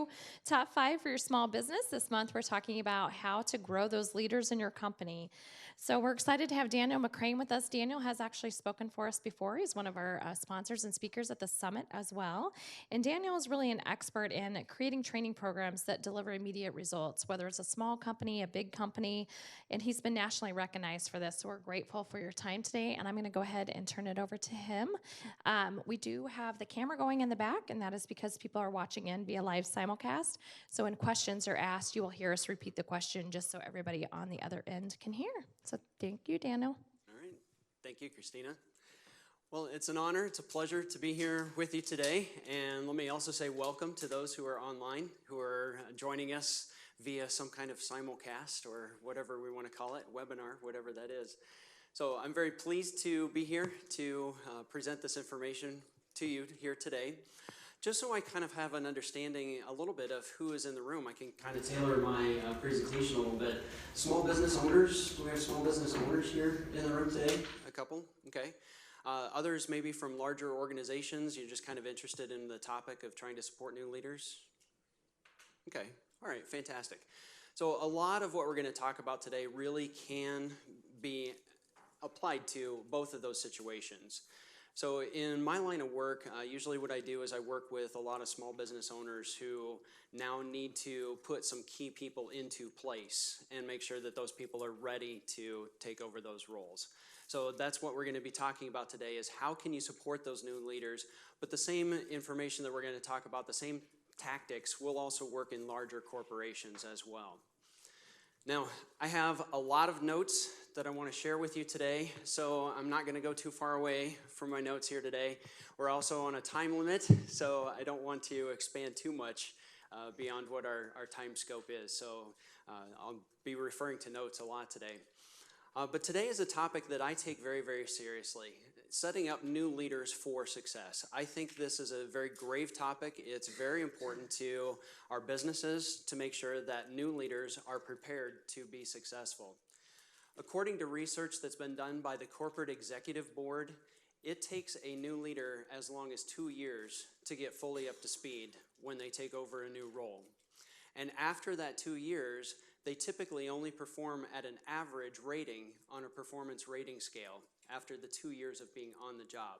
2 top 5 for your small business. This month we're talking about how to grow those leaders in your company. So we're excited to have Daniel McCrane with us. Daniel has actually spoken for us before. He's one of our sponsors and speakers at the summit as well. And Daniel is really an expert in creating training programs that deliver immediate results, whether it's a small company, a big company, and he's been nationally recognized for this. So we're grateful for your time today, and I'm going to go ahead and turn it over to him. We do have the camera going in the back, and that is because people are watching in via live simulcast. So when questions are asked, you will hear us repeat the question just so everybody on the other end can hear. So thank you, Daniel. All right. Thank you, Christina. Well, it's an honor, it's a pleasure to be here with you today. And let me also say welcome to those who are online, who are joining us via some kind of simulcast or whatever we want to call it, webinar, whatever that is. So I'm very pleased to be here to present this information to you here today. Just so I kind of have an understanding a little bit of who is in the room, I can kind of tailor my presentation a little bit. Small business owners, do we have small business owners here in the room today? A couple, okay. Others maybe from larger organizations, you're just kind of interested in the topic of trying to support new leaders? Okay, all right, fantastic. So a lot of what we're going to talk about today really can be applied to both of those situations. So in my line of work, usually what I do is I work with a lot of small business owners who now need to put some key people into place and make sure that those people are ready to take over those roles. So that's what we're going to be talking about today, is how can you support those new leaders, but the same information that we're going to talk about, the same tactics, will also work in larger corporations as well. Now, I have a lot of notes that I want to share with you today, so I'm not going to go too far away from my notes here today. We're also on a time limit, so I don't want to expand too much beyond what our time scope is. So I'll be referring to notes a lot today. But today is a topic that I take very, very seriously. Setting up new leaders for success. I think this is a very grave topic. It's very important to our businesses to make sure that new leaders are prepared to be successful. According to research that's been done by the Corporate Executive Board, it takes a new leader as long as 2 years to get fully up to speed when they take over a new role. And after that 2 years, they typically only perform at an average rating on a performance rating scale after the 2 years of being on the job.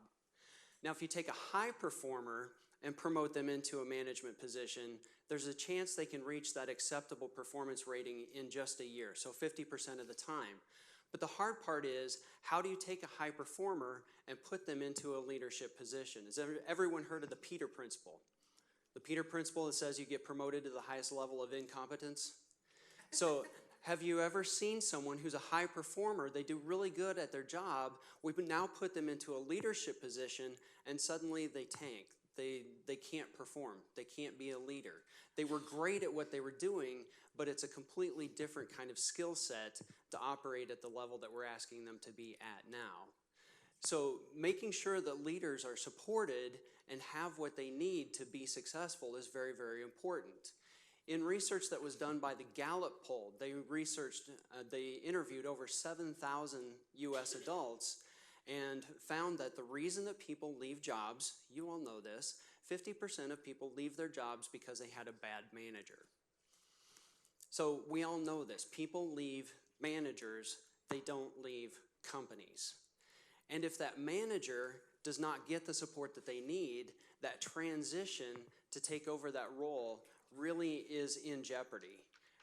Now, if you take a high performer and promote them into a management position, there's a chance they can reach that acceptable performance rating in just a year, so 50% of the time. But the hard part is, how do you take a high performer and put them into a leadership position? Has everyone heard of the Peter Principle? The Peter Principle that says you get promoted to the highest level of incompetence. So have you ever seen someone who's a high performer, they do really good at their job, we now put them into a leadership position, and suddenly they tank. They can't perform. They can't be a leader. They were great at what they were doing, but it's a completely different kind of skill set to operate at the level that we're asking them to be at now. So making sure that leaders are supported and have what they need to be successful is very, very important. In research that was done by the Gallup poll, they interviewed over 7,000 US adults and found that the reason that people leave jobs, you all know this, 50% of people leave their jobs because they had a bad manager. So we all know this. People leave managers, they don't leave companies. And if that manager does not get the support that they need, that transition to take over that role really is in jeopardy.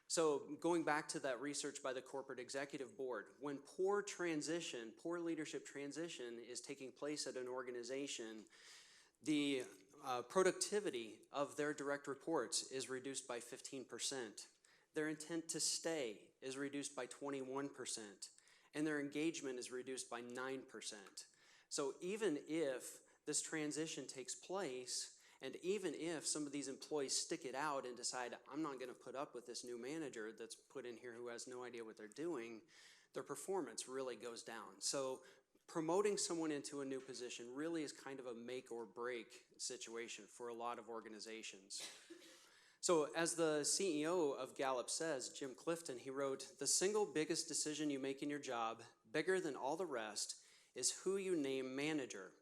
So going back to that research by the Corporate Executive Board, when poor leadership transition is taking place at an organization, the productivity of their direct reports is reduced by 15%. Their intent to stay is reduced by 21%, and their engagement is reduced by 9%. So even if this transition takes place, and even if some of these employees stick it out and decide, I'm not going to put up with this new manager that's put in here who has no idea what they're doing, their performance really goes down. So promoting someone into a new position really is kind of a make or break situation for a lot of organizations. So as the CEO of Gallup says, Jim Clifton, he wrote, "The single biggest decision you make in your job, bigger than all the rest, is who you name manager.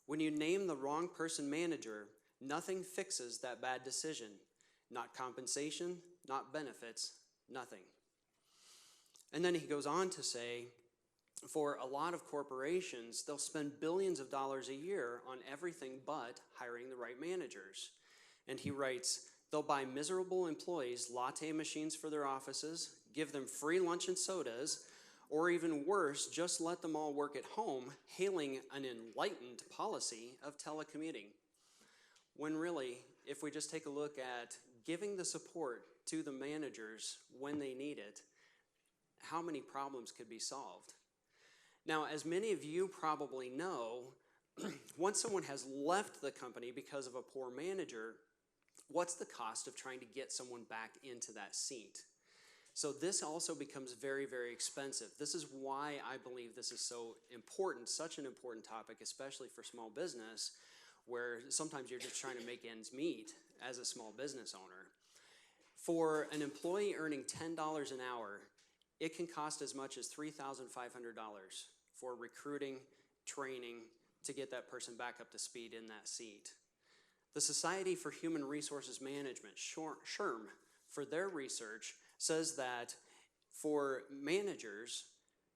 When you name the wrong person manager, nothing fixes that bad decision. not compensation, not benefits, nothing. And then he goes on to say, for a lot of corporations, they'll spend billions of dollars a year on everything but hiring the right managers. And he writes, they'll buy miserable employees latte machines for their offices, give them free lunch and sodas, or even worse, just let them all work at home, hailing an enlightened policy of telecommuting. When really, if we just take a look at giving the support to the managers when they need it, how many problems could be solved? Now, as many of you probably know, once someone has left the company because of a poor manager, what's the cost of trying to get someone back into that seat? So this also becomes very, very expensive. This is why I believe this is so important, such an important topic, especially for small business, where sometimes you're just trying to make ends meet as a small business owner. For an employee earning $10 an hour, it can cost as much as $3,500 for recruiting, training, to get that person back up to speed in that seat. The Society for Human Resources Management, SHRM, for their research, says that for managers,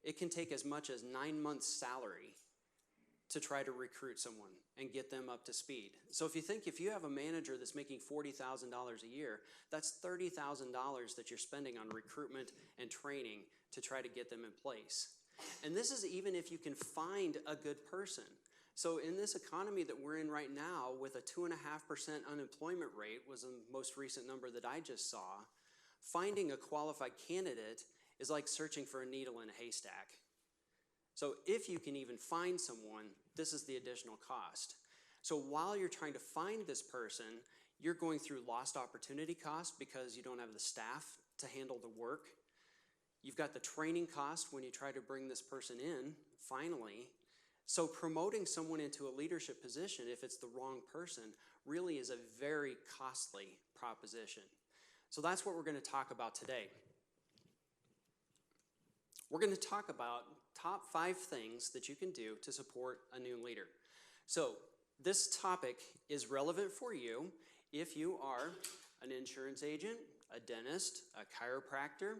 it can take as much as 9 months' salary to try to recruit someone and get them up to speed. So if you have a manager that's making $40,000 a year, that's $30,000 that you're spending on recruitment and training to try to get them in place. And this is even if you can find a good person. So in this economy that we're in right now, with a 2.5% unemployment rate, was the most recent number that I just saw, finding a qualified candidate is like searching for a needle in a haystack. So if you can even find someone, this is the additional cost. So while you're trying to find this person, you're going through lost opportunity cost because you don't have the staff to handle the work. You've got the training cost when you try to bring this person in, finally. So promoting someone into a leadership position, if it's the wrong person, really is a very costly proposition. So that's what we're going to talk about today. We're going to talk about top 5 things that you can do to support a new leader. So this topic is relevant for you if you are an insurance agent, a dentist, a chiropractor,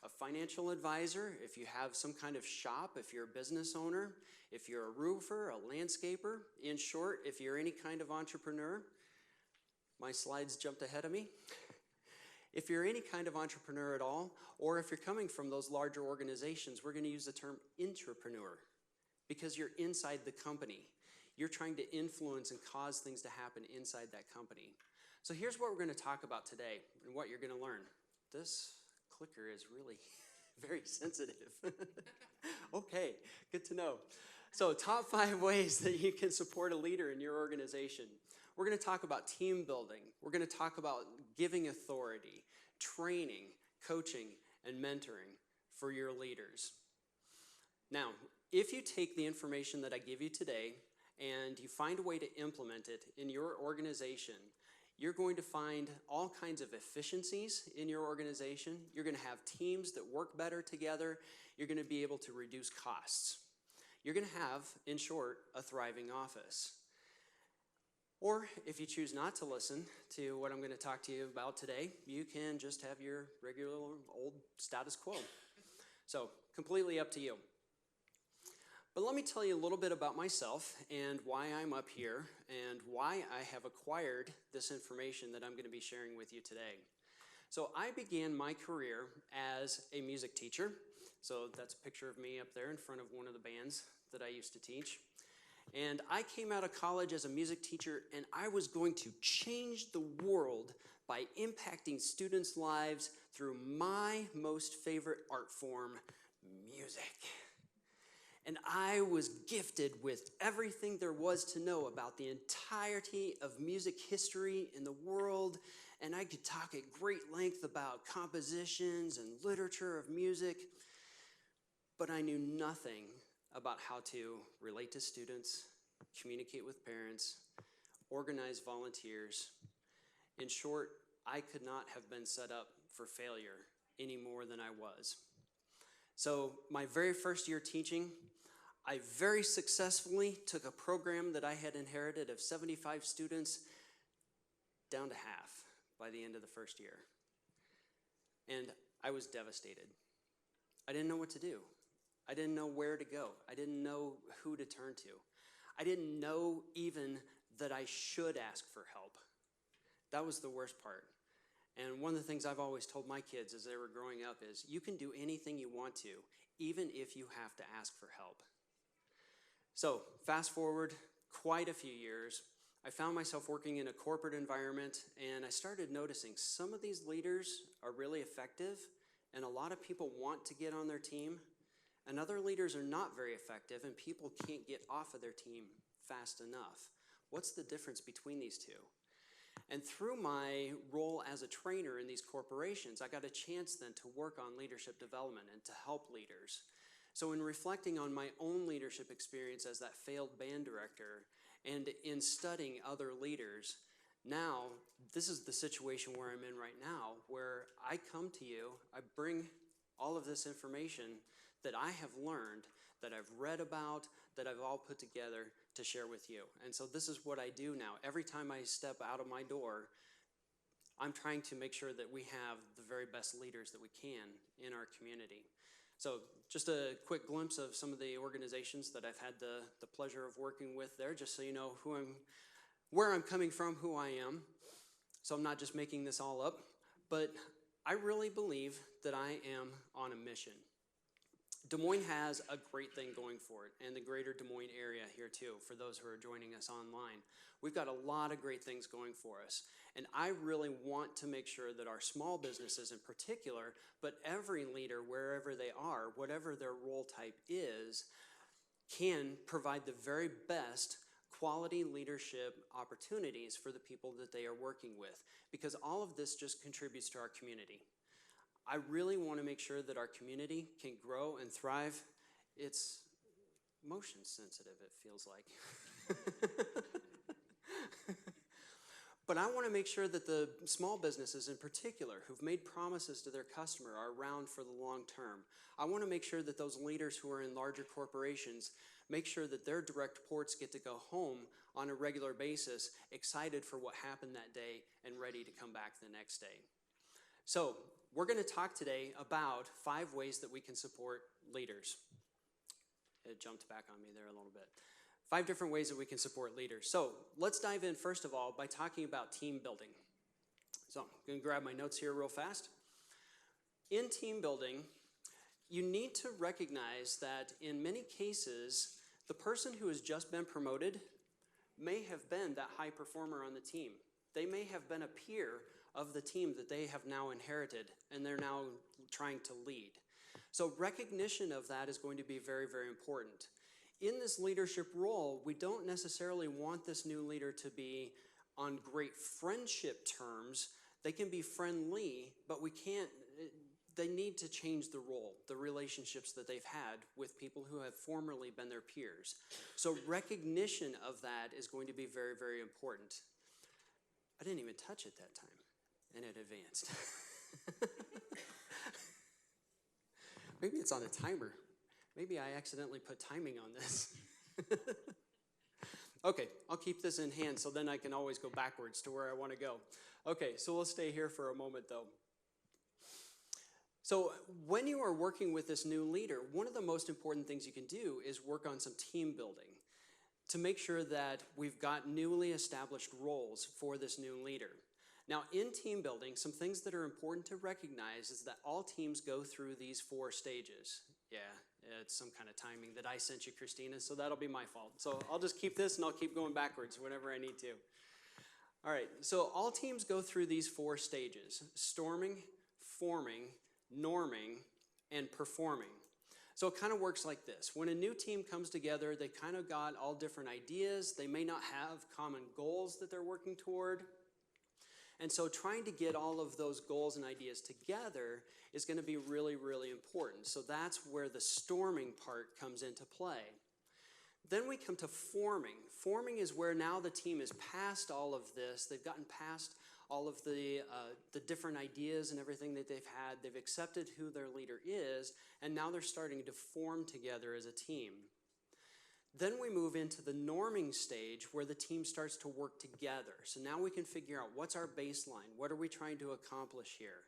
a financial advisor, if you have some kind of shop, if you're a business owner, if you're a roofer, a landscaper, in short, if you're any kind of entrepreneur. My slides jumped ahead of me. If you're any kind of entrepreneur at all, or if you're coming from those larger organizations, we're going to use the term intrapreneur because you're inside the company. You're trying to influence and cause things to happen inside that company. So here's what we're going to talk about today and what you're going to learn. This clicker is really very sensitive. Okay, good to know. So top 5 ways that you can support a leader in your organization. We're going to talk about team building. We're going to talk about giving authority, training, coaching, and mentoring for your leaders. Now, if you take the information that I give you today and you find a way to implement it in your organization, you're going to find all kinds of efficiencies in your organization. You're going to have teams that work better together. You're going to be able to reduce costs. You're going to have, in short, a thriving office. Or if you choose not to listen to what I'm going to talk to you about today, you can just have your regular old status quo. So completely up to you. But let me tell you a little bit about myself and why I'm up here and why I have acquired this information that I'm going to be sharing with you today. So I began my career as a music teacher. So that's a picture of me up there in front of one of the bands that I used to teach. And I came out of college as a music teacher, and I was going to change the world by impacting students' lives through my most favorite art form, music. And I was gifted with everything there was to know about the entirety of music history in the world, and I could talk at great length about compositions and literature of music, but I knew nothing about how to relate to students, communicate with parents, organize volunteers. In short, I could not have been set up for failure any more than I was. So my very first year teaching, I very successfully took a program that I had inherited of 75 students down to half by the end of the first year. And I was devastated. I didn't know what to do. I didn't know where to go. I didn't know who to turn to. I didn't know even that I should ask for help. That was the worst part. And one of the things I've always told my kids as they were growing up is, you can do anything you want to, even if you have to ask for help. So fast forward quite a few years, I found myself working in a corporate environment, and I started noticing some of these leaders are really effective, and a lot of people want to get on their team, and other leaders are not very effective, and people can't get off of their team fast enough. What's the difference between these two? And through my role as a trainer in these corporations, I got a chance then to work on leadership development and to help leaders. So in reflecting on my own leadership experience as that failed band director, and in studying other leaders, now this is the situation where I'm in right now, where I come to you, I bring all of this information that I have learned, that I've read about, that I've all put together to share with you. And so this is what I do now. Every time I step out of my door, I'm trying to make sure that we have the very best leaders that we can in our community. So just a quick glimpse of some of the organizations that I've had the pleasure of working with there, just so you know where I'm coming from, who I am. So I'm not just making this all up, but I really believe that I am on a mission. Des Moines has a great thing going for it, and the greater Des Moines area here too, for those who are joining us online. We've got a lot of great things going for us, and I really want to make sure that our small businesses in particular, but every leader wherever they are, whatever their role type is, can provide the very best quality leadership opportunities for the people that they are working with, because all of this just contributes to our community. I really want to make sure that our community can grow and thrive. It's motion sensitive, it feels like. But I want to make sure that the small businesses in particular who've made promises to their customer are around for the long term. I want to make sure that those leaders who are in larger corporations make sure that their direct reports get to go home on a regular basis, excited for what happened that day and ready to come back the next day. So we're going to talk today about 5 ways that we can support leaders. It jumped back on me there a little bit. 5 different ways that we can support leaders. So let's dive in first of all by talking about team building. So I'm going to grab my notes here real fast. In team building, you need to recognize that in many cases, the person who has just been promoted may have been that high performer on the team. They may have been a peer of the team that they have now inherited, and they're now trying to lead. So recognition of that is going to be very, very important. In this leadership role, we don't necessarily want this new leader to be on great friendship terms. They can be friendly, but they need to change the role, the relationships that they've had with people who have formerly been their peers. So recognition of that is going to be very, very important. I didn't even touch it that time, and it advanced. Maybe it's on a timer. Maybe I accidentally put timing on this. Okay, I'll keep this in hand so then I can always go backwards to where I want to go. Okay, so we'll stay here for a moment though. So when you are working with this new leader, one of the most important things you can do is work on some team building to make sure that we've got newly established roles for this new leader. Now, in team building, some things that are important to recognize is that all teams go through these 4 stages. Yeah, it's some kind of timing that I sent you, Christina, so that'll be my fault. So I'll just keep this and I'll keep going backwards whenever I need to. All right, so all teams go through these 4 stages: storming, forming, norming, and performing. So it kind of works like this. When a new team comes together, they kind of got all different ideas. They may not have common goals that they're working toward. And so trying to get all of those goals and ideas together is going to be really, really important. So that's where the storming part comes into play. Then we come to forming. Forming is where now the team is past all of this. They've gotten past all of the different ideas and everything that they've had. They've accepted who their leader is, and now they're starting to form together as a team. Then we move into the norming stage where the team starts to work together. So now we can figure out what's our baseline, what are we trying to accomplish here?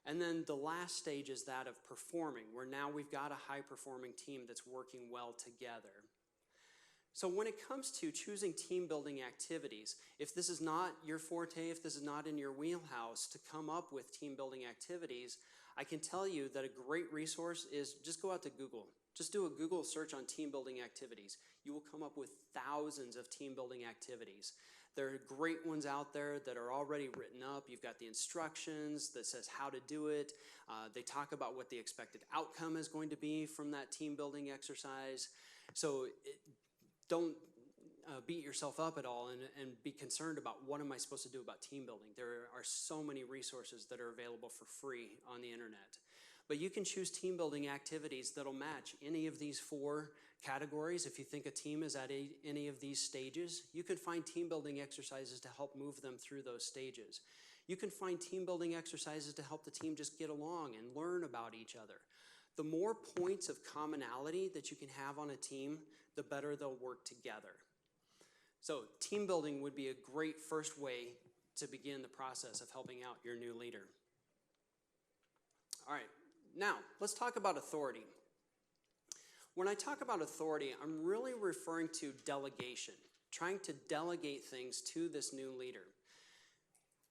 And then the last stage is that of performing, where now we've got a high-performing team that's working well together. So when it comes to choosing team building activities, if this is not your forte, if this is not in your wheelhouse to come up with team building activities, I can tell you that a great resource is just go out to Google. Just do a Google search on team building activities. You will come up with thousands of team building activities. There are great ones out there that are already written up. You've got the instructions that says how to do it. They talk about what the expected outcome is going to be from that team building exercise. So don't beat yourself up at all and be concerned about what am I supposed to do about team building. There are so many resources that are available for free on the internet. But you can choose team building activities that'll match any of these 4 categories. If you think a team is at any of these stages, you can find team building exercises to help move them through those stages. You can find team building exercises to help the team just get along and learn about each other. The more points of commonality that you can have on a team, the better they'll work together. So team building would be a great first way to begin the process of helping out your new leader. All right, now let's talk about authority. When I talk about authority, I'm really referring to delegation, trying to delegate things to this new leader.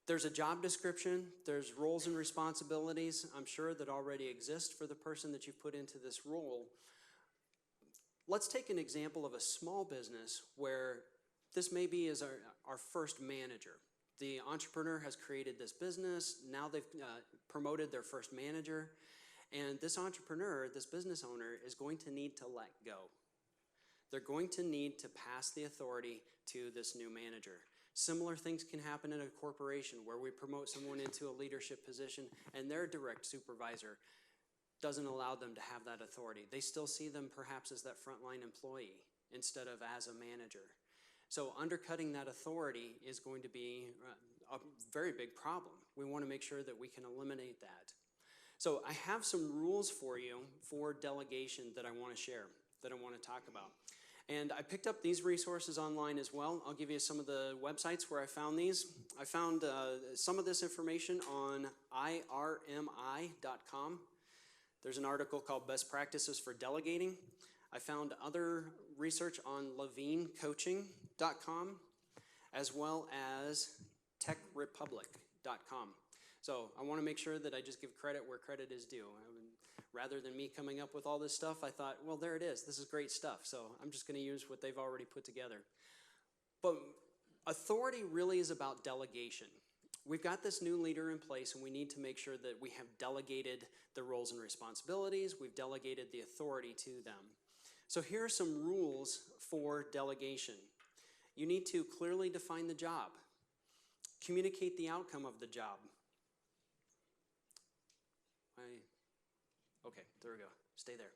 There's a job description, there's roles and responsibilities, I'm sure, that already exist for the person that you've put into this role. Let's take an example of a small business where this maybe is our first manager. The entrepreneur has created this business, now they've promoted their first manager, and this entrepreneur, this business owner, is going to need to let go. They're going to need to pass the authority to this new manager. Similar things can happen in a corporation where we promote someone into a leadership position and their direct supervisor doesn't allow them to have that authority. They still see them perhaps as that frontline employee instead of as a manager. So undercutting that authority is going to be a very big problem. We want to make sure that we can eliminate that. So I have some rules for you for delegation that I want to share, that I want to talk about. And I picked up these resources online as well. I'll give you some of the websites where I found these. I found some of this information on irmi.com. There's an article called Best Practices for Delegating. I found other research on levinecoaching.com as well as techrepublic.com. So I want to make sure that I just give credit where credit is due. Rather than me coming up with all this stuff, I thought, well, there it is. This is great stuff. So I'm just going to use what they've already put together. But authority really is about delegation. We've got this new leader in place, and we need to make sure that we have delegated the roles and responsibilities. We've delegated the authority to them. So here are some rules for delegation. You need to clearly define the job. Communicate the outcome of the job. Okay, there we go. Stay there.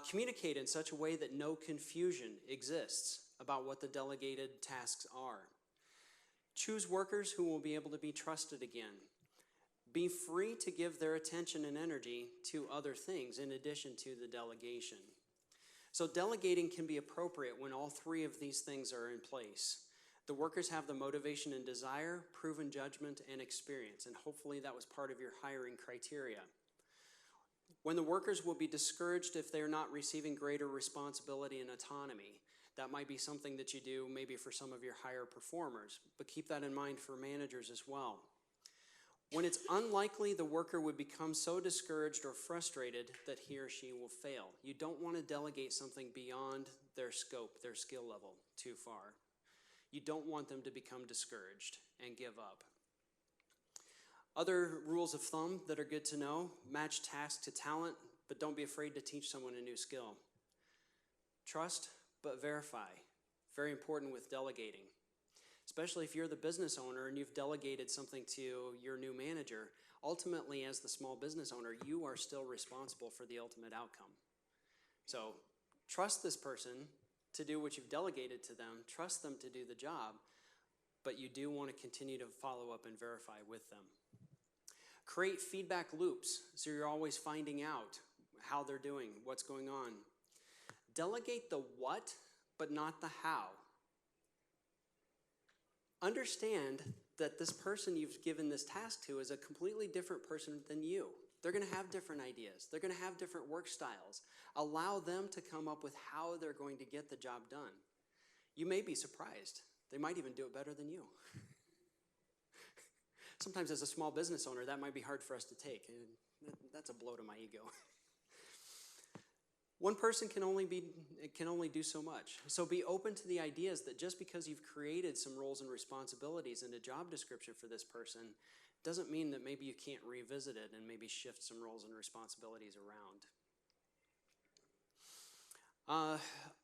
Communicate in such a way that no confusion exists about what the delegated tasks are. Choose workers who will be able to be trusted again. Be free to give their attention and energy to other things in addition to the delegation. So delegating can be appropriate when all 3 of these things are in place. The workers have the motivation and desire, proven judgment, and experience, and hopefully that was part of your hiring criteria. When the workers will be discouraged if they're not receiving greater responsibility and autonomy. That might be something that you do maybe for some of your higher performers, but keep that in mind for managers as well. When it's unlikely the worker would become so discouraged or frustrated that he or she will fail. You don't want to delegate something beyond their scope, their skill level, too far. You don't want them to become discouraged and give up. Other rules of thumb that are good to know: match task to talent, but don't be afraid to teach someone a new skill. Trust, but verify. Very important with delegating. Especially if you're the business owner and you've delegated something to your new manager, ultimately as the small business owner, you are still responsible for the ultimate outcome. So trust this person to do what you've delegated to them, trust them to do the job, but you do want to continue to follow up and verify with them. Create feedback loops so you're always finding out how they're doing, what's going on. Delegate the what, but not the how. Understand that this person you've given this task to is a completely different person than you. They're going to have different ideas. They're going to have different work styles. Allow them to come up with how they're going to get the job done. You may be surprised. They might even do it better than you. Sometimes as a small business owner, that might be hard for us to take. That's a blow to my ego. One person can only do so much. So be open to the ideas that just because you've created some roles and responsibilities and a job description for this person doesn't mean that maybe you can't revisit it and maybe shift some roles and responsibilities around.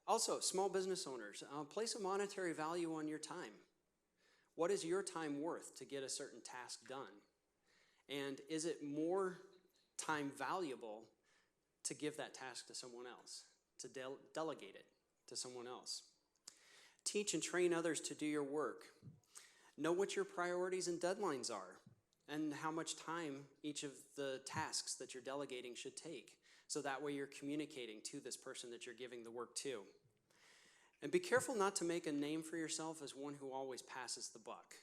Also, small business owners, place a monetary value on your time. What is your time worth to get a certain task done? And is it more time valuable to give that task to someone else, to delegate it to someone else? Teach and train others to do your work. Know what your priorities and deadlines are and how much time each of the tasks that you're delegating should take. So that way you're communicating to this person that you're giving the work to. And be careful not to make a name for yourself as one who always passes the buck.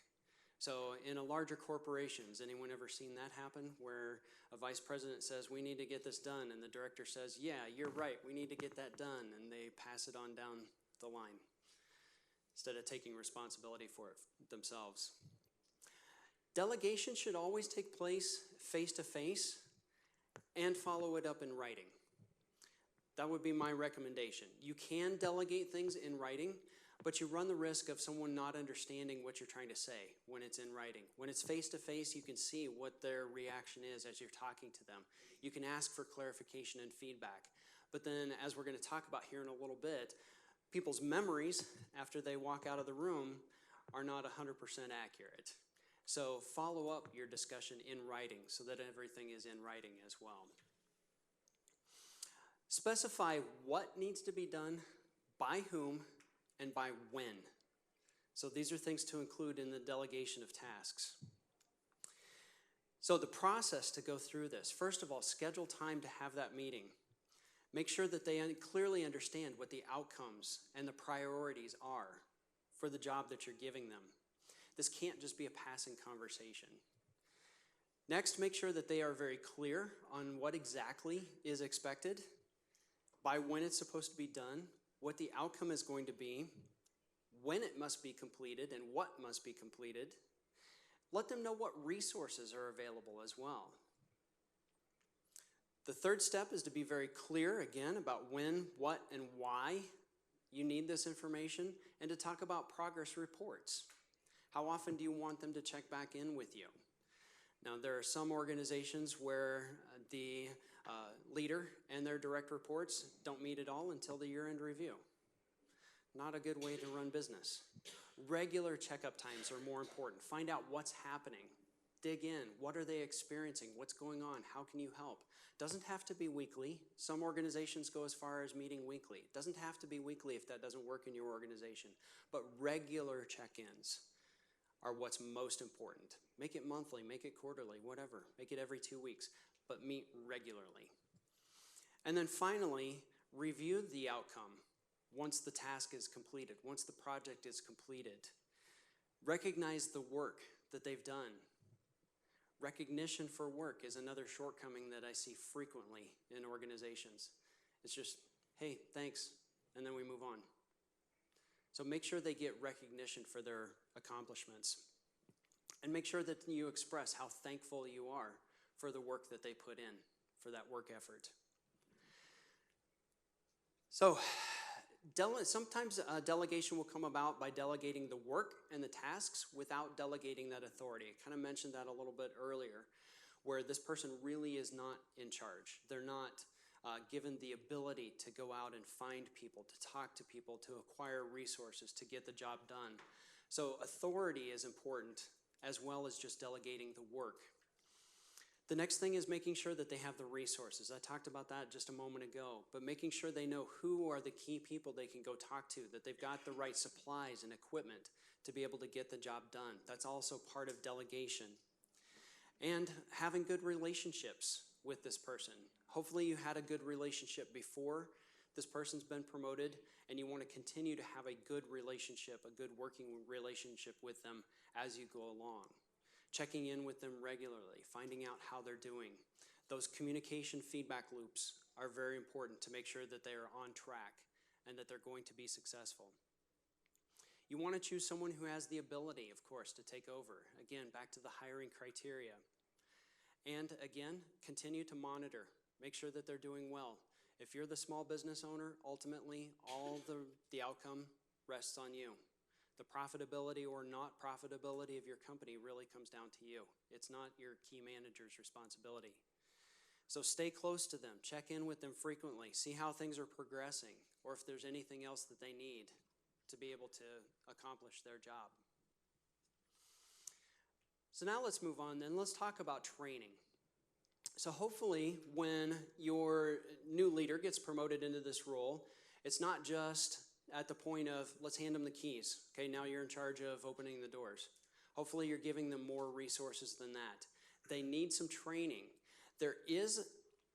So in a larger corporations, anyone ever seen that happen where a vice president says, we need to get this done, and the director says, yeah, you're right, we need to get that done, and they pass it on down the line instead of taking responsibility for it themselves. Delegation should always take place face-to-face and follow it up in writing. That would be my recommendation. You can delegate things in writing, but you run the risk of someone not understanding what you're trying to say when it's in writing. When it's face-to-face, you can see what their reaction is as you're talking to them. You can ask for clarification and feedback. But then, as we're going to talk about here in a little bit, people's memories after they walk out of the room are not 100% accurate. So follow up your discussion in writing so that everything is in writing as well. Specify what needs to be done, by whom, and by when. So these are things to include in the delegation of tasks. So the process to go through this, first of all, schedule time to have that meeting. Make sure that they clearly understand what the outcomes and the priorities are for the job that you're giving them. This can't just be a passing conversation. Next, make sure that they are very clear on what exactly is expected, by when it's supposed to be done, what the outcome is going to be, when it must be completed, and what must be completed. Let them know what resources are available as well. The third step is to be very clear, again, about when, what, and why you need this information, and to talk about progress reports. How often do you want them to check back in with you? Now, there are some organizations where the leader and their direct reports don't meet at all until the year-end review. Not a good way to run business. Regular checkup times are more important. Find out what's happening. Dig in. What are they experiencing? What's going on? How can you help? Doesn't have to be weekly. Some organizations go as far as meeting weekly. It doesn't have to be weekly if that doesn't work in your organization. But regular check-ins are what's most important. Make it monthly, make it quarterly, whatever. Make it every 2 weeks, but meet regularly. And then finally, review the outcome once the task is completed, once the project is completed. Recognize the work that they've done. Recognition for work is another shortcoming that I see frequently in organizations. It's just, hey, thanks, and then we move on. So make sure they get recognition for their accomplishments. And make sure that you express how thankful you are for the work that they put in, for that work effort. So sometimes delegation will come about by delegating the work and the tasks without delegating that authority. I kind of mentioned that a little bit earlier, where this person really is not in charge. They're not given the ability to go out and find people, to talk to people, to acquire resources, to get the job done. So authority is important, as well as just delegating the work. The next thing is making sure that they have the resources. I talked about that just a moment ago, but making sure they know who are the key people they can go talk to, that they've got the right supplies and equipment to be able to get the job done. That's also part of delegation. And having good relationships with this person. Hopefully you had a good relationship before this person's been promoted, and you want to continue to have a good relationship, a good working relationship with them as you go along. Checking in with them regularly, finding out how they're doing. Those communication feedback loops are very important to make sure that they are on track and that they're going to be successful. You want to choose someone who has the ability, of course, to take over. Again, back to the hiring criteria. And again, continue to monitor. Make sure that they're doing well. If you're the small business owner, ultimately, all the outcome rests on you. The profitability or not profitability of your company really comes down to you. It's not your key manager's responsibility. So stay close to them. Check in with them frequently. See how things are progressing, or if there's anything else that they need to be able to accomplish their job. So now let's move on then. Let's talk about training. So hopefully when your new leader gets promoted into this role, it's not just at the point of let's hand them the keys. Okay, now you're in charge of opening the doors. Hopefully you're giving them more resources than that. They need some training. There is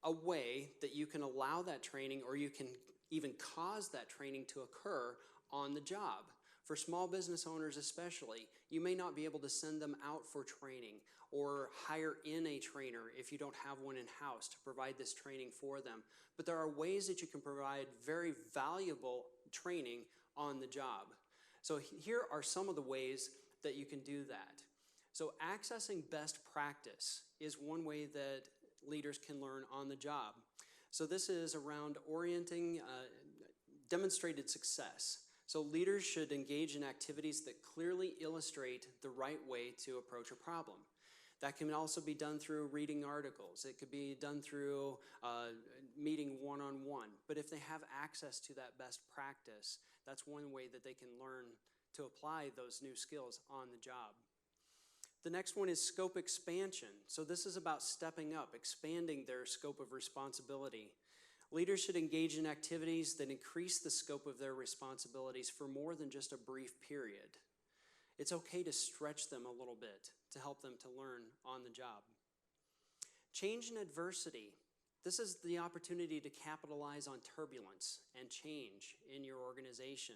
a way that you can allow that training, or you can even cause that training to occur on the job. For small business owners especially, you may not be able to send them out for training or hire in a trainer if you don't have one in-house to provide this training for them. But there are ways that you can provide very valuable training on the job. So here are some of the ways that you can do that. So accessing best practice is one way that leaders can learn on the job. So this is around orienting demonstrated success. So leaders should engage in activities that clearly illustrate the right way to approach a problem. That can also be done through reading articles. It could be done through meeting one-on-one. But if they have access to that best practice, that's one way that they can learn to apply those new skills on the job. The next one is scope expansion. So this is about stepping up, expanding their scope of responsibility. Leaders should engage in activities that increase the scope of their responsibilities for more than just a brief period. It's okay to stretch them a little bit to help them to learn on the job. Change and adversity. This is the opportunity to capitalize on turbulence and change in your organization.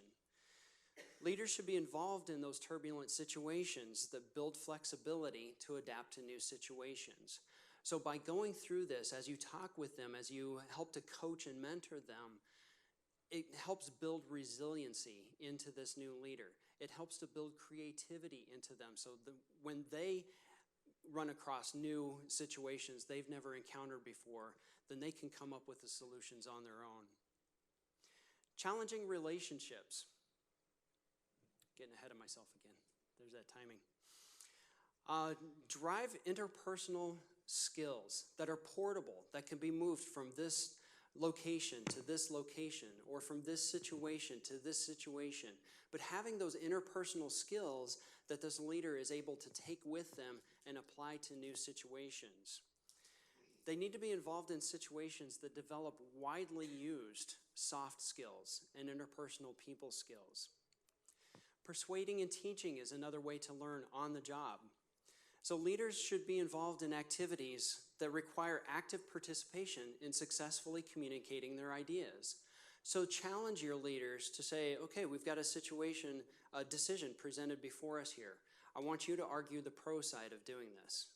Leaders should be involved in those turbulent situations that build flexibility to adapt to new situations. So by going through this, as you talk with them, as you help to coach and mentor them, it helps build resiliency into this new leader. It helps to build creativity into them so when they run across new situations they've never encountered before, then they can come up with the solutions on their own. Challenging relationships. Getting ahead of myself again. There's that timing. Drive interpersonal skills that are portable, that can be moved from this location to this location, or from this situation to this situation. But having those interpersonal skills that this leader is able to take with them and apply to new situations. They need to be involved in situations that develop widely used soft skills and interpersonal people skills. Persuading and teaching is another way to learn on the job. So leaders should be involved in activities that require active participation in successfully communicating their ideas. So challenge your leaders to say, okay, we've got a decision presented before us here. I want you to argue the pro side of doing this,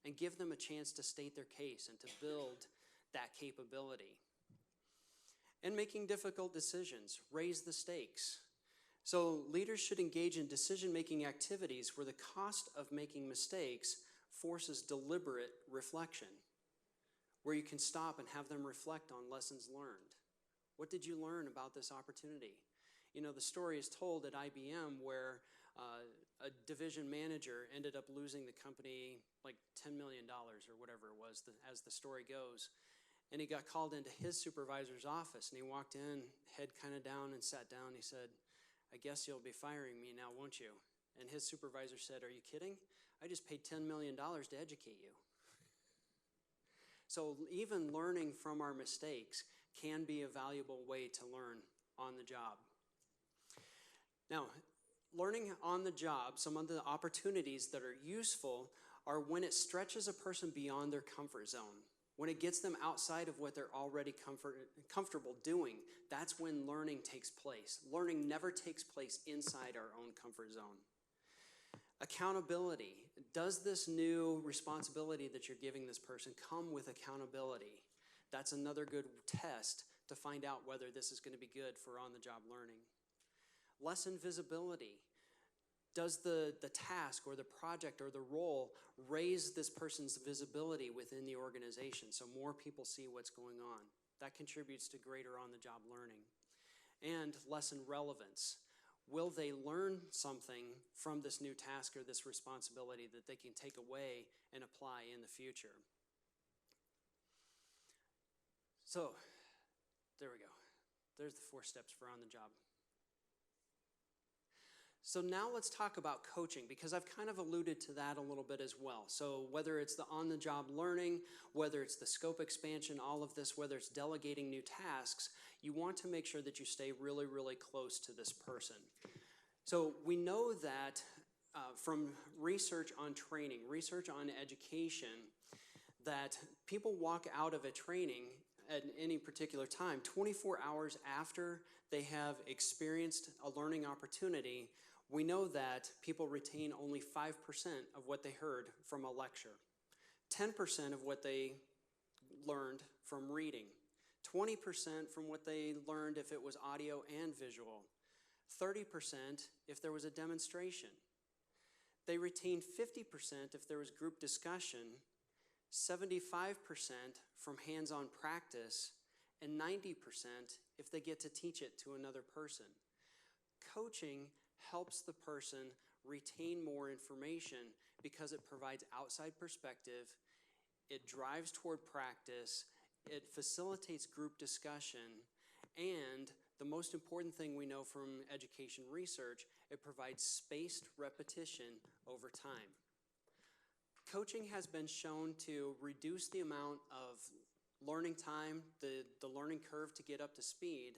and give them a chance to state their case and to build that capability. And making difficult decisions, raise the stakes. So leaders should engage in decision-making activities where the cost of making mistakes forces deliberate reflection, where you can stop and have them reflect on lessons learned. What did you learn about this opportunity? You know, the story is told at IBM where a division manager ended up losing the company like $10 million or whatever it was, as the story goes. And he got called into his supervisor's office, and he walked in, head kind of down, and sat down. He said, I guess you'll be firing me now, won't you? And his supervisor said, are you kidding? I just paid $10 million to educate you. So even learning from our mistakes can be a valuable way to learn on the job. Now, learning on the job, some of the opportunities that are useful are when it stretches a person beyond their comfort zone. when it gets them outside of what they're already comfortable doing, that's when learning takes place. Learning never takes place inside our own comfort zone. Accountability. Does this new responsibility that you're giving this person come with accountability? That's another good test to find out whether this is going to be good for on-the-job learning. Lesson visibility. Does the task or the project or the role raise this person's visibility within the organization so more people see what's going on? That contributes to greater on-the-job learning. And lesson relevance. Will they learn something from this new task or this responsibility that they can take away and apply in the future? So, there we go. There's the 4 steps for on-the-job. So now let's talk about coaching, because I've kind of alluded to that a little bit as well. So whether it's the on-the-job learning, whether it's the scope expansion, all of this, whether it's delegating new tasks, you want to make sure that you stay really, really close to this person. So we know that from research on training, research on education, that people walk out of a training at any particular time, 24 hours after they have experienced a learning opportunity. We know that people retain only 5% of what they heard from a lecture, 10% of what they learned from reading, 20% from what they learned if it was audio and visual, 30% if there was a demonstration. They retain 50% if there was group discussion, 75% from hands-on practice, and 90% if they get to teach it to another person. Coaching helps the person retain more information because it provides outside perspective, it drives toward practice, it facilitates group discussion, and the most important thing we know from education research, it provides spaced repetition over time. Coaching has been shown to reduce the amount of learning time, the learning curve to get up to speed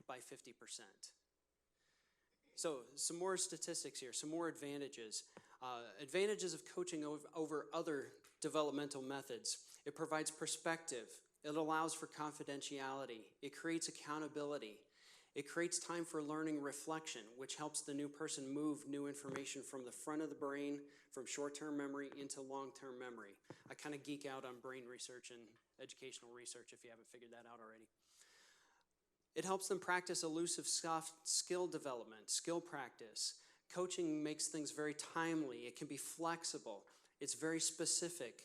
by 50%. So some more statistics here, some more advantages. Advantages of coaching over other developmental methods. It provides perspective. It allows for confidentiality. It creates accountability. It creates time for learning reflection, which helps the new person move new information from the front of the brain, from short-term memory into long-term memory. I kind of geek out on brain research and educational research if you haven't figured that out already. It helps them practice elusive soft skill development, skill practice. Coaching makes things very timely. It can be flexible. It's very specific.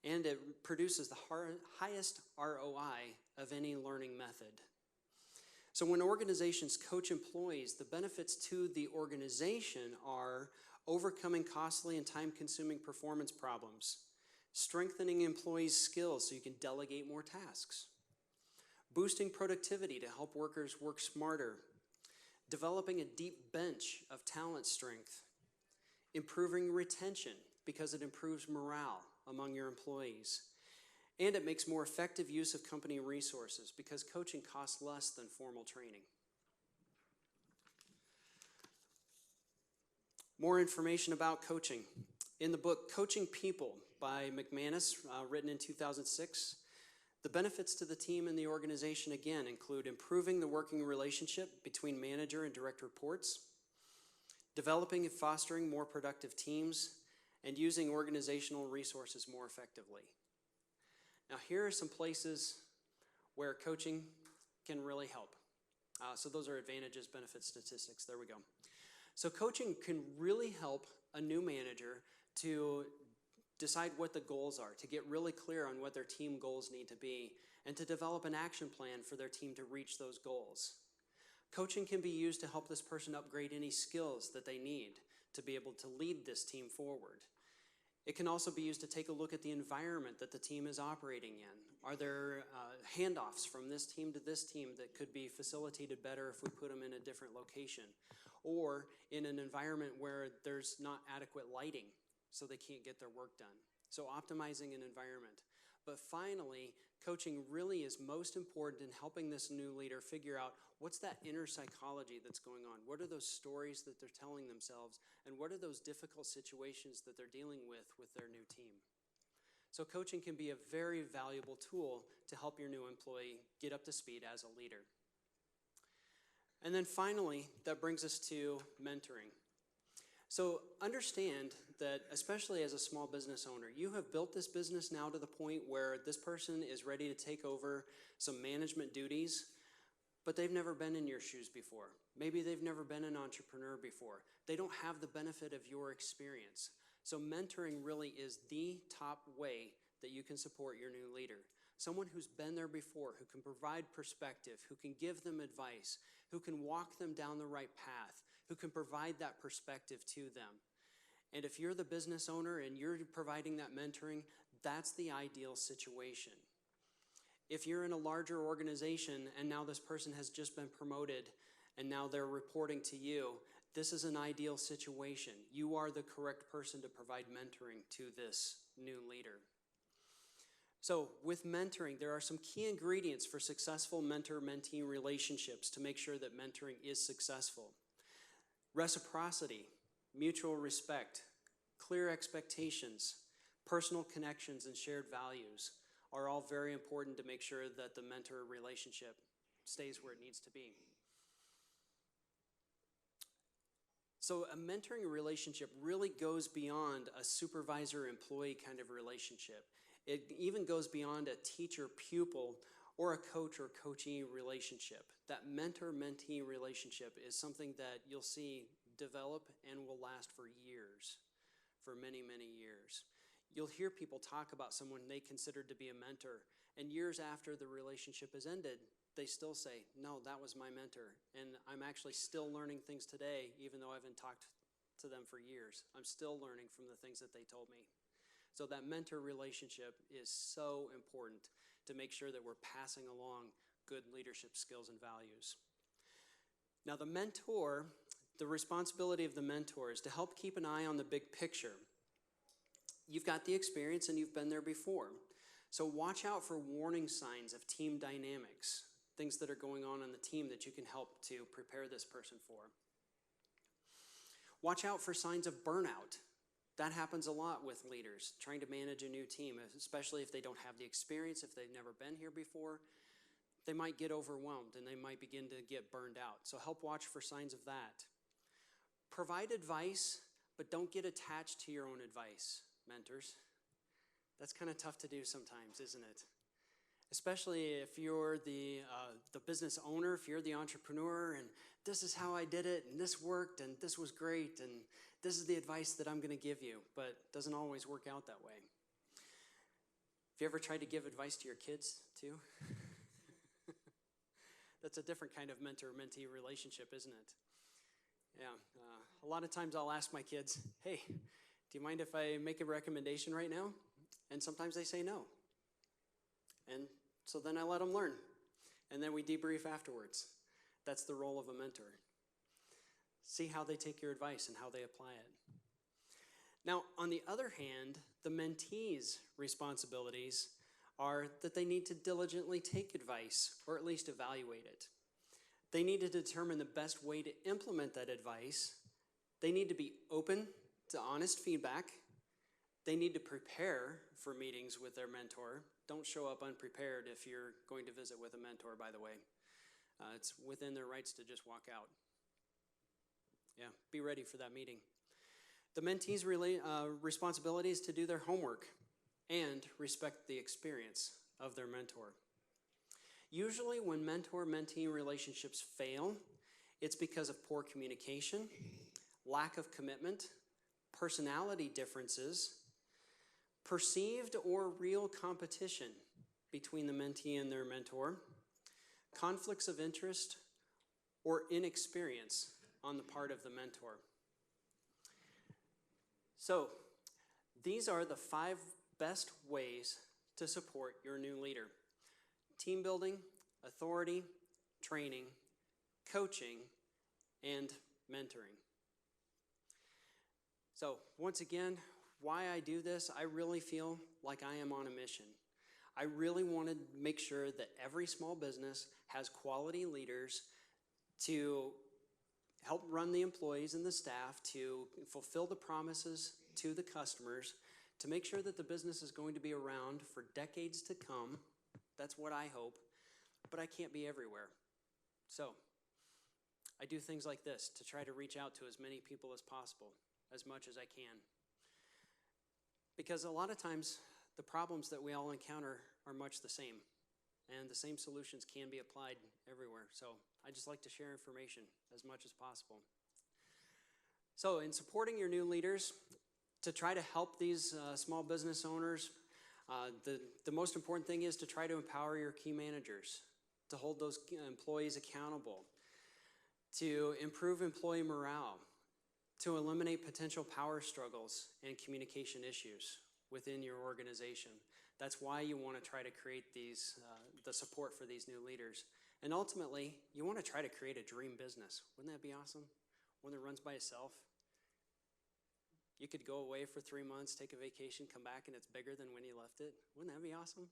And it produces the highest ROI of any learning method. So when organizations coach employees, the benefits to the organization are overcoming costly and time-consuming performance problems, strengthening employees' skills so you can delegate more tasks, boosting productivity to help workers work smarter, developing a deep bench of talent strength, improving retention because it improves morale among your employees, and it makes more effective use of company resources because coaching costs less than formal training. More information about coaching. In the book Coaching People by McManus, written in 2006, the benefits to the team and the organization, again, include improving the working relationship between manager and direct reports, developing and fostering more productive teams, and using organizational resources more effectively. Now, here are some places where coaching can really help. So those are advantages, benefits, statistics. There we go. So coaching can really help a new manager to decide what the goals are, to get really clear on what their team goals need to be, and to develop an action plan for their team to reach those goals. Coaching can be used to help this person upgrade any skills that they need to be able to lead this team forward. It can also be used to take a look at the environment that the team is operating in. Are there handoffs from this team to this team that could be facilitated better if we put them in a different location? Or in an environment where there's not adequate lighting so they can't get their work done. So optimizing an environment. But finally, coaching really is most important in helping this new leader figure out what's that inner psychology that's going on. What are those stories that they're telling themselves? And what are those difficult situations that they're dealing with their new team? So coaching can be a very valuable tool to help your new employee get up to speed as a leader. And then finally, that brings us to mentoring. So understand that, especially as a small business owner, you have built this business now to the point where this person is ready to take over some management duties, but they've never been in your shoes before. Maybe they've never been an entrepreneur before. They don't have the benefit of your experience. So mentoring really is the top way that you can support your new leader. Someone who's been there before, who can provide perspective, who can give them advice, who can walk them down the right path, who can provide that perspective to them. And if you're the business owner and you're providing that mentoring, that's the ideal situation. If you're in a larger organization and now this person has just been promoted and now they're reporting to you, this is an ideal situation. You are the correct person to provide mentoring to this new leader. So with mentoring, there are some key ingredients for successful mentor-mentee relationships to make sure that mentoring is successful. Reciprocity, mutual respect, clear expectations, personal connections, and shared values are all very important to make sure that the mentor relationship stays where it needs to be. So a mentoring relationship really goes beyond a supervisor-employee kind of relationship. It even goes beyond a teacher-pupil or a coach or coachee relationship. That mentor-mentee relationship is something that you'll see develop and will last for years, for many, many years. You'll hear people talk about someone they considered to be a mentor, and years after the relationship has ended, they still say, no, that was my mentor, and I'm actually still learning things today, even though I haven't talked to them for years. I'm still learning from the things that they told me. So that mentor relationship is so important to make sure that we're passing along good leadership skills and values. Now the responsibility of the mentor is to help keep an eye on the big picture. You've got the experience and you've been there before. So watch out for warning signs of team dynamics, things that are going on the team that you can help to prepare this person for. Watch out for signs of burnout. That happens a lot with leaders trying to manage a new team, especially if they don't have the experience, if they've never been here before. They might get overwhelmed and they might begin to get burned out. So help watch for signs of that. Provide advice, but don't get attached to your own advice, mentors. That's kind of tough to do sometimes, isn't it? Especially if you're the business owner, if you're the entrepreneur, and this is how I did it, and this worked, and this was great, and this is the advice that I'm going to give you, but it doesn't always work out that way. Have you ever tried to give advice to your kids, too? That's a different kind of mentor-mentee relationship, isn't it? Yeah, a lot of times I'll ask my kids, hey, do you mind if I make a recommendation right now? And sometimes they say no. And so then I let them learn. And then we debrief afterwards. That's the role of a mentor. See how they take your advice and how they apply it. Now, on the other hand, the mentee's responsibilities are that they need to diligently take advice, or at least evaluate it. They need to determine the best way to implement that advice. They need to be open to honest feedback. They need to prepare for meetings with their mentor. Don't show up unprepared if you're going to visit with a mentor, by the way. It's within their rights to just walk out. Yeah, be ready for that meeting. The mentee's responsibility is to do their homework and respect the experience of their mentor. Usually when mentor-mentee relationships fail, it's because of poor communication, lack of commitment, personality differences, perceived or real competition between the mentee and their mentor, conflicts of interest, or inexperience on the part of the mentor. So, these are the 5 best ways to support your new leader: team building, authority, training, coaching, and mentoring. So, once again, why I do this, I really feel like I am on a mission. I really want to make sure that every small business has quality leaders to help run the employees and the staff, to fulfill the promises to the customers, to make sure that the business is going to be around for decades to come. That's what I hope, but I can't be everywhere. So I do things like this to try to reach out to as many people as possible, as much as I can. Because a lot of times, the problems that we all encounter are much the same, and the same solutions can be applied everywhere. So I just like to share information as much as possible. So in supporting your new leaders, to try to help these small business owners, the most important thing is to try to empower your key managers, to hold those employees accountable, to improve employee morale, to eliminate potential power struggles and communication issues within your organization. That's why you want to try to create the support for these new leaders. And ultimately, you want to try to create a dream business. Wouldn't that be awesome? One that runs by itself. You could go away for 3 months, take a vacation, come back, and it's bigger than when you left it. Wouldn't that be awesome?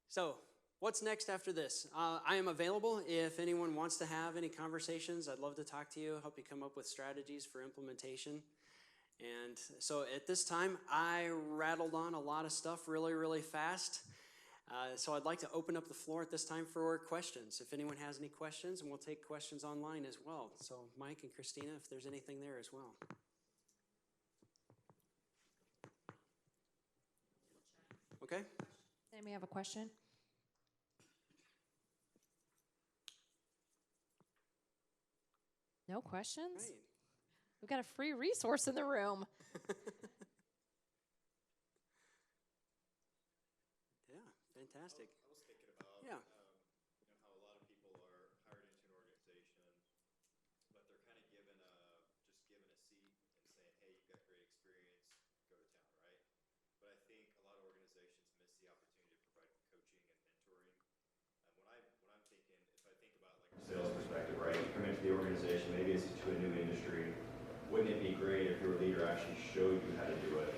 So, what's next after this? I am available if anyone wants to have any conversations. I'd love to talk to you, help you come up with strategies for implementation. And so at this time, I rattled on a lot of stuff really, really fast. So I'd like to open up the floor at this time for questions. If anyone has any questions, and we'll take questions online as well. So Mike and Christina, if there's anything there as well. Okay? Anybody have a question? No questions? Right. We've got a free resource in the room. Yeah, fantastic. I was thinking about Yeah. how a lot of people are hired into an organization, but they're kind of given a seat and saying, "Hey, you've got great experience, go to town," right? But I think a lot of organizations miss the opportunity to provide coaching and mentoring. When I'm thinking, if I think about like a sales perspective, right? You come into the organization, maybe it's to a new industry. Wouldn't it be great if your leader actually showed you how to do it,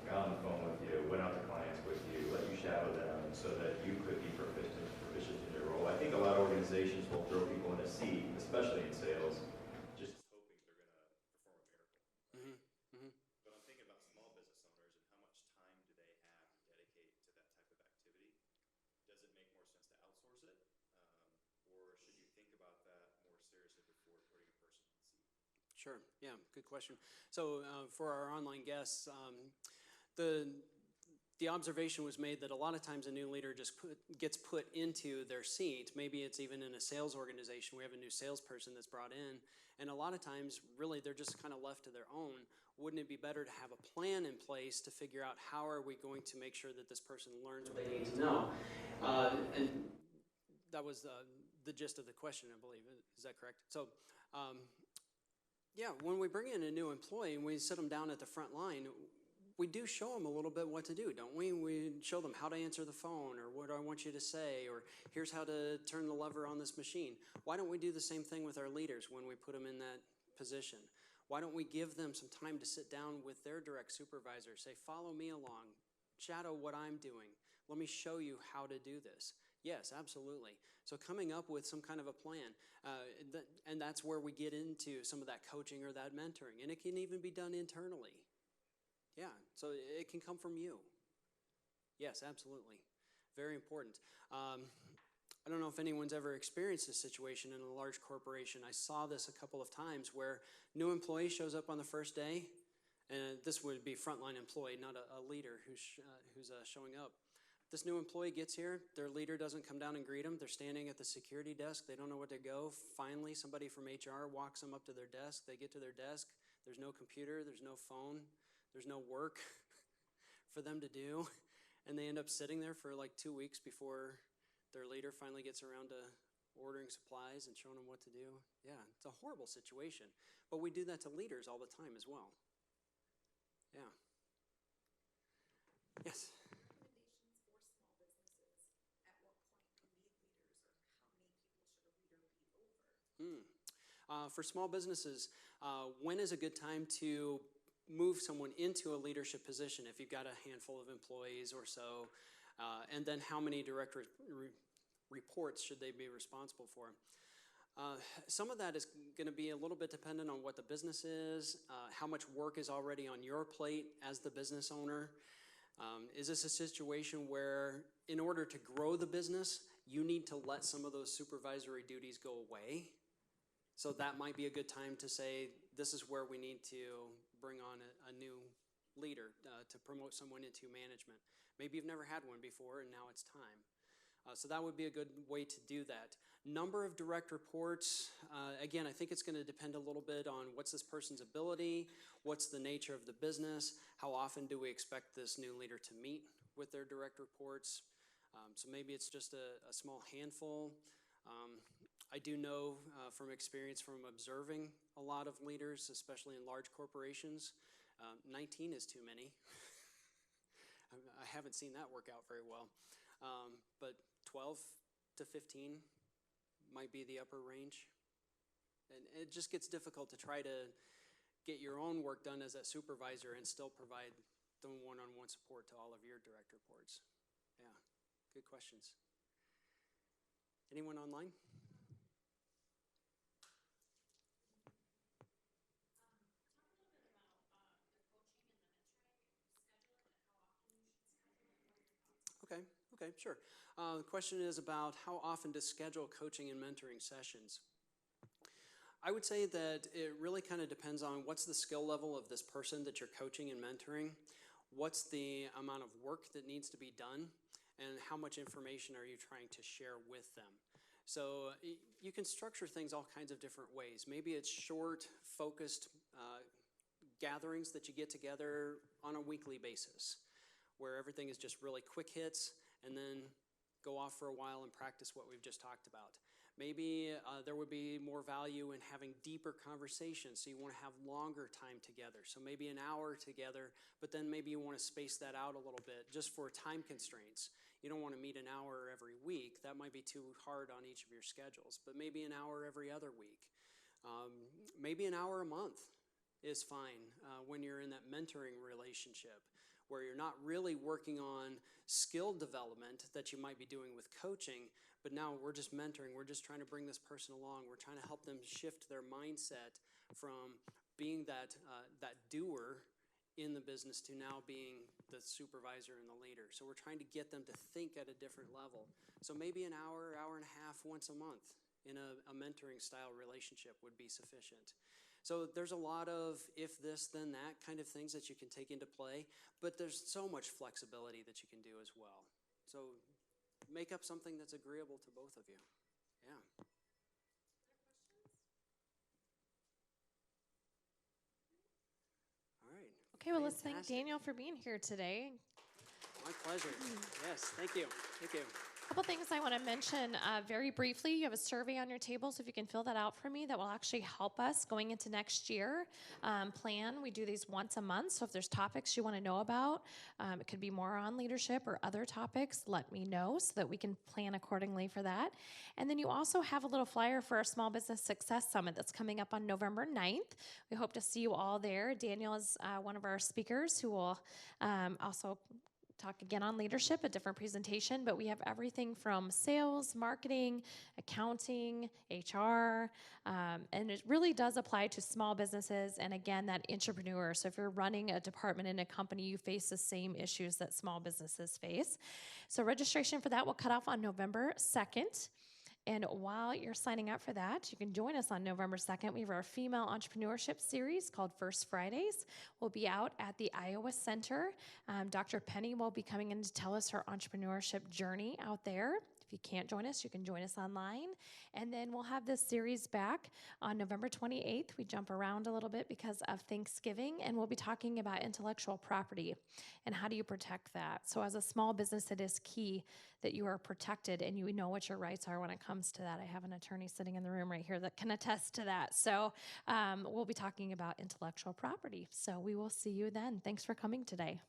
got on the phone with you, went out to clients with you, let you shadow them so that you could be proficient in your role? I think a lot of organizations will throw people in a seat, especially in sales, just hoping they're going to perform a miracle. Mm-hmm. Mm-hmm. But I'm thinking about small business owners and how much time do they have to dedicate to that type of activity? Does it make more sense to outsource it? Or should you think about that more seriously before putting a person in the seat? Sure. Yeah, good question. So for our online guests, the observation was made that a lot of times a new leader just gets put into their seat. Maybe it's even in a sales organization. We have a new salesperson that's brought in, and a lot of times, really, they're just kind of left to their own. Wouldn't it be better to have a plan in place to figure out how are we going to make sure that this person learns what they need to know? And that was the gist of the question, I believe. Is that correct? So, yeah, when we bring in a new employee and we sit them down at the front line, we do show them a little bit what to do, don't we? We show them how to answer the phone, or what do I want you to say, or here's how to turn the lever on this machine. Why don't we do the same thing with our leaders when we put them in that position? Why don't we give them some time to sit down with their direct supervisor, say, follow me along, shadow what I'm doing. Let me show you how to do this. Yes, absolutely. So coming up with some kind of a plan, and that's where we get into some of that coaching or that mentoring, and it can even be done internally. Yeah, so it can come from you. Yes, absolutely. Very important. I don't know if anyone's ever experienced this situation in a large corporation. I saw this a couple of times where new employee shows up on the first day, and this would be frontline employee, not a leader who's showing up. This new employee gets here, their leader doesn't come down and greet them. They're standing at the security desk. They don't know where to go. Finally, somebody from HR walks them up to their desk. They get to their desk. There's no computer. There's no phone. There's no work for them to do. And they end up sitting there for like 2 weeks before their leader finally gets around to ordering supplies and showing them what to do. Yeah, it's a horrible situation. But we do that to leaders all the time as well. Yeah. Yes? For small businesses, when is a good time to move someone into a leadership position if you've got a handful of employees or so? And then how many direct reports should they be responsible for? Uh, some of that is going to be a little bit dependent on what the business is, how much work is already on your plate as the business owner. Is this a situation where, in order to grow the business, you need to let some of those supervisory duties go away? So that might be a good time to say, this is where we need to bring on a new leader to promote someone into management. Maybe you've never had one before, and now it's time. So that would be a good way to do that. Number of direct reports, again, I think it's going to depend a little bit on what's this person's ability, what's the nature of the business, how often do we expect this new leader to meet with their direct reports. So maybe it's just a small handful. I do know from experience from observing a lot of leaders, especially in large corporations, 19 is too many. I haven't seen that work out very well. But 12 to 15 might be the upper range. And it just gets difficult to try to get your own work done as a supervisor and still provide the one-on-one support to all of your direct reports. Yeah, good questions. Anyone online? Okay, sure. The question is about how often to schedule coaching and mentoring sessions. I would say that it really kind of depends on what's the skill level of this person that you're coaching and mentoring, what's the amount of work that needs to be done, and how much information are you trying to share with them. So you can structure things all kinds of different ways. Maybe it's short, focused gatherings that you get together on a weekly basis, where everything is just really quick hits, and then go off for a while and practice what we've just talked about. Maybe there would be more value in having deeper conversations, so you want to have longer time together. So maybe an hour together, but then maybe you want to space that out a little bit just for time constraints. You don't want to meet an hour every week. That might be too hard on each of your schedules, but maybe an hour every other week. Maybe an hour a month is fine when you're in that mentoring relationship, where you're not really working on skill development that you might be doing with coaching, but now we're just mentoring. We're just trying to bring this person along. We're trying to help them shift their mindset from being that doer in the business to now being the supervisor and the leader. So we're trying to get them to think at a different level. So maybe an hour, hour and a half once a month in a mentoring style relationship would be sufficient. So there's a lot of if this, then that kind of things that you can take into play, but there's so much flexibility that you can do as well. So make up something that's agreeable to both of you. Yeah. All right. Okay, well, let's thank Fantastic. Daniel for being here today. My pleasure. Yes, thank you. Thank you. A couple things I want to mention very briefly. You have a survey on your table, so if you can fill that out for me, that will actually help us going into next year plan. We do these once a month, so if there's topics you want to know about, it could be more on leadership or other topics, let me know so that we can plan accordingly for that. And then you also have a little flyer for our Small Business Success Summit that's coming up on November 9th. We hope to see you all there. Daniel is one of our speakers who will also talk again on leadership, a different presentation, but we have everything from sales, marketing, accounting, HR, and it really does apply to small businesses and again, that entrepreneur. So if you're running a department in a company, you face the same issues that small businesses face. So registration for that will cut off on November 2nd. And while you're signing up for that, you can join us on November 2nd. We have our female entrepreneurship series called First Fridays. We'll be out at the Iowa Center. Dr. Penny will be coming in to tell us her entrepreneurship journey out there. If you can't join us, you can join us online. And then we'll have this series back on November 28th. We jump around a little bit because of Thanksgiving, and we'll be talking about intellectual property and how do you protect that. So as a small business, it is key that you are protected and you know what your rights are when it comes to that. I have an attorney sitting in the room right here that can attest to that. So we'll be talking about intellectual property. So we will see you then. Thanks for coming today.